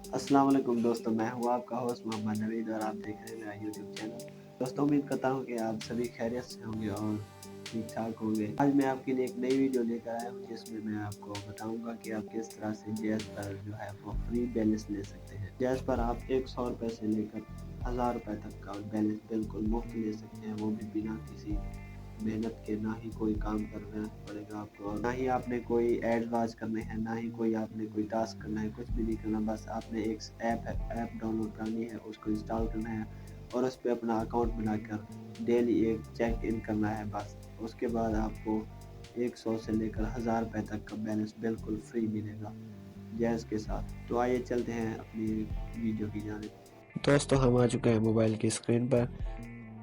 अस्सलाम वालेकुम दोस्तों, मैं हूँ आपका होस्ट मोहम्मद नवीद और आप देख रहे हैं मेरा यूट्यूब चैनल। दोस्तों उम्मीद करता हूँ कि आप सभी खैरियत से होंगे और ठीक ठाक होंगे। आज मैं आपके लिए एक नई वीडियो लेकर आया हूँ जिसमें मैं आपको बताऊंगा कि आप किस तरह से जैज़ पर जो है वो फ्री बैलेंस ले सकते हैं। जैज़ पर आप 100 रुपये से लेकर 1000 रुपये तक का बैलेंस बिल्कुल मुफ्त ले सकते हैं, वो भी बिना किसी मेहनत के। ना ही कोई काम करना पड़ेगा आपको, ना ही आपने कोई एड वॉच करने हैं, ना ही कोई आपने कोई टास्क करना है, कुछ भी नहीं करना। बस आपने एक ऐप डाउनलोड करनी है, उसको इंस्टॉल करना है और उस पर अपना अकाउंट बनाकर डेली एक चेक इन करना है बस। उसके बाद आपको 100 से लेकर 1000 रुपये तक का बैलेंस बिल्कुल फ्री मिलेगा जैज़ के साथ। तो आइए चलते हैं अपनी वीडियो की जानिब। दोस्तों हम आ चुके हैं मोबाइल की स्क्रीन पर।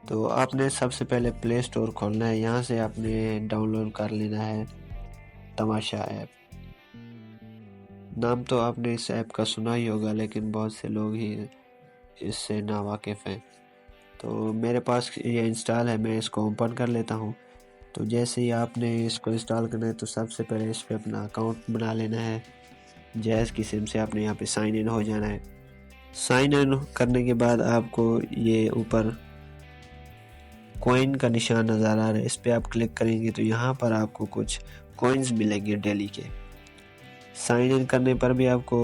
तो आपने सबसे पहले प्ले स्टोर खोलना है, यहाँ से आपने डाउनलोड कर लेना है तमाशा ऐप। नाम तो आपने इस ऐप का सुना ही होगा, लेकिन बहुत से लोग ही इससे नावाकिफ़ हैं। तो मेरे पास ये इंस्टॉल है, मैं इसको ओपन कर लेता हूँ। तो जैसे ही आपने इसको इंस्टॉल करना है तो सबसे पहले इस पर अपना अकाउंट बना लेना है। जैज़ की सिम से आपने यहाँ पे साइन इन हो जाना है। साइन इन करने के बाद आपको ये ऊपर कॉइन का निशान नज़र आ रहा है, इस पर आप क्लिक करेंगे तो यहाँ पर आपको कुछ कॉइन्स मिलेंगे डेली के। साइन इन करने पर भी आपको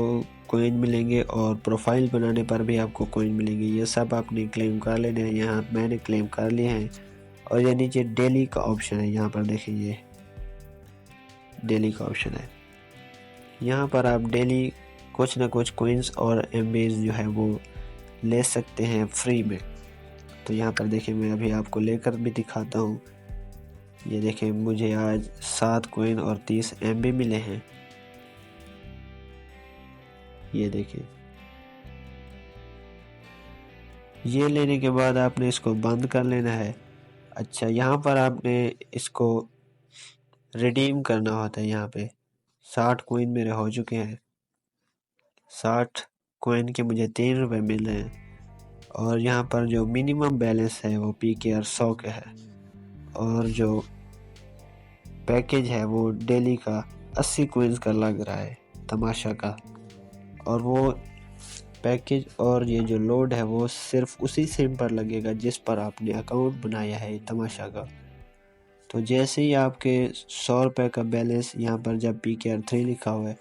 कॉइन मिलेंगे और प्रोफाइल बनाने पर भी आपको कॉइन मिलेंगे। ये सब आपने क्लेम कर लेने हैं। यहाँ मैंने क्लेम कर लिए हैं और ये नीचे डेली का ऑप्शन है, यहाँ पर देखें ये डेली का ऑप्शन है। यहाँ पर आप डेली कुछ ना कुछ कॉइन्स और एमबीज जो है वो ले सकते हैं फ्री में। तो यहाँ पर देखिए मैं अभी आपको लेकर भी दिखाता हूँ। ये देखें मुझे आज 7 कॉइन और 30 MB मिले हैं। ये देखिए, ये लेने के बाद आपने इसको बंद कर लेना है। अच्छा, यहाँ पर आपने इसको रिडीम करना होता है। यहाँ पे 60 कॉइन मेरे हो चुके हैं। 60 कॉइन के मुझे 3 रुपये मिल रहे हैं और यहाँ पर जो मिनिमम बैलेंस है वो PKR 100 का है और जो पैकेज है वो डेली का 80 कॉइन्स का लग रहा है तमाशा का। और वो पैकेज और ये जो लोड है वो सिर्फ उसी सिम पर लगेगा जिस पर आपने अकाउंट बनाया है तमाशा का। तो जैसे ही आपके 100 रुपये का बैलेंस यहाँ पर जब PKR 3 लिखा हुआ है,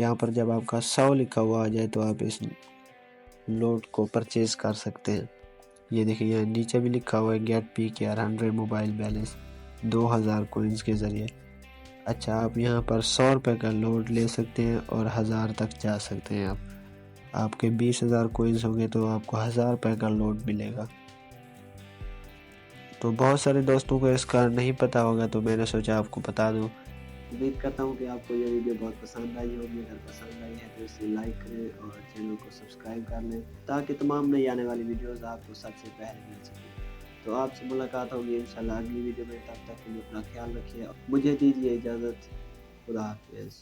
यहाँ पर जब आपका 100 लिखा हुआ आ जाए तो आप इस लोड को परचेज़ कर सकते हैं। ये देखिए यहाँ नीचे भी लिखा हुआ है get PKR 100 mobile balance 2000 coins के ज़रिए। अच्छा, आप यहाँ पर 100 रुपये का लोड ले सकते हैं और 1000 तक जा सकते हैं। आपके 20,000 कॉइन्स होंगे तो आपको 1000 रुपये का लोड मिलेगा। तो बहुत सारे दोस्तों को इसका नहीं पता होगा, तो मैंने सोचा आपको बता दूं। उम्मीद करता हूं कि आपको ये वीडियो बहुत पसंद आई होगी। अगर पसंद आई है तो इसे लाइक करें और चैनल को सब्सक्राइब कर लें ताकि तमाम नई आने वाली वीडियोस आपको सबसे पहले मिल सके। तो आपसे मुलाकात होगी इंशाल्लाह अगली वीडियो में। तब तक के लिए अपना ख्याल रखिए, मुझे दीजिए इजाज़त। खुदा हाफिज़।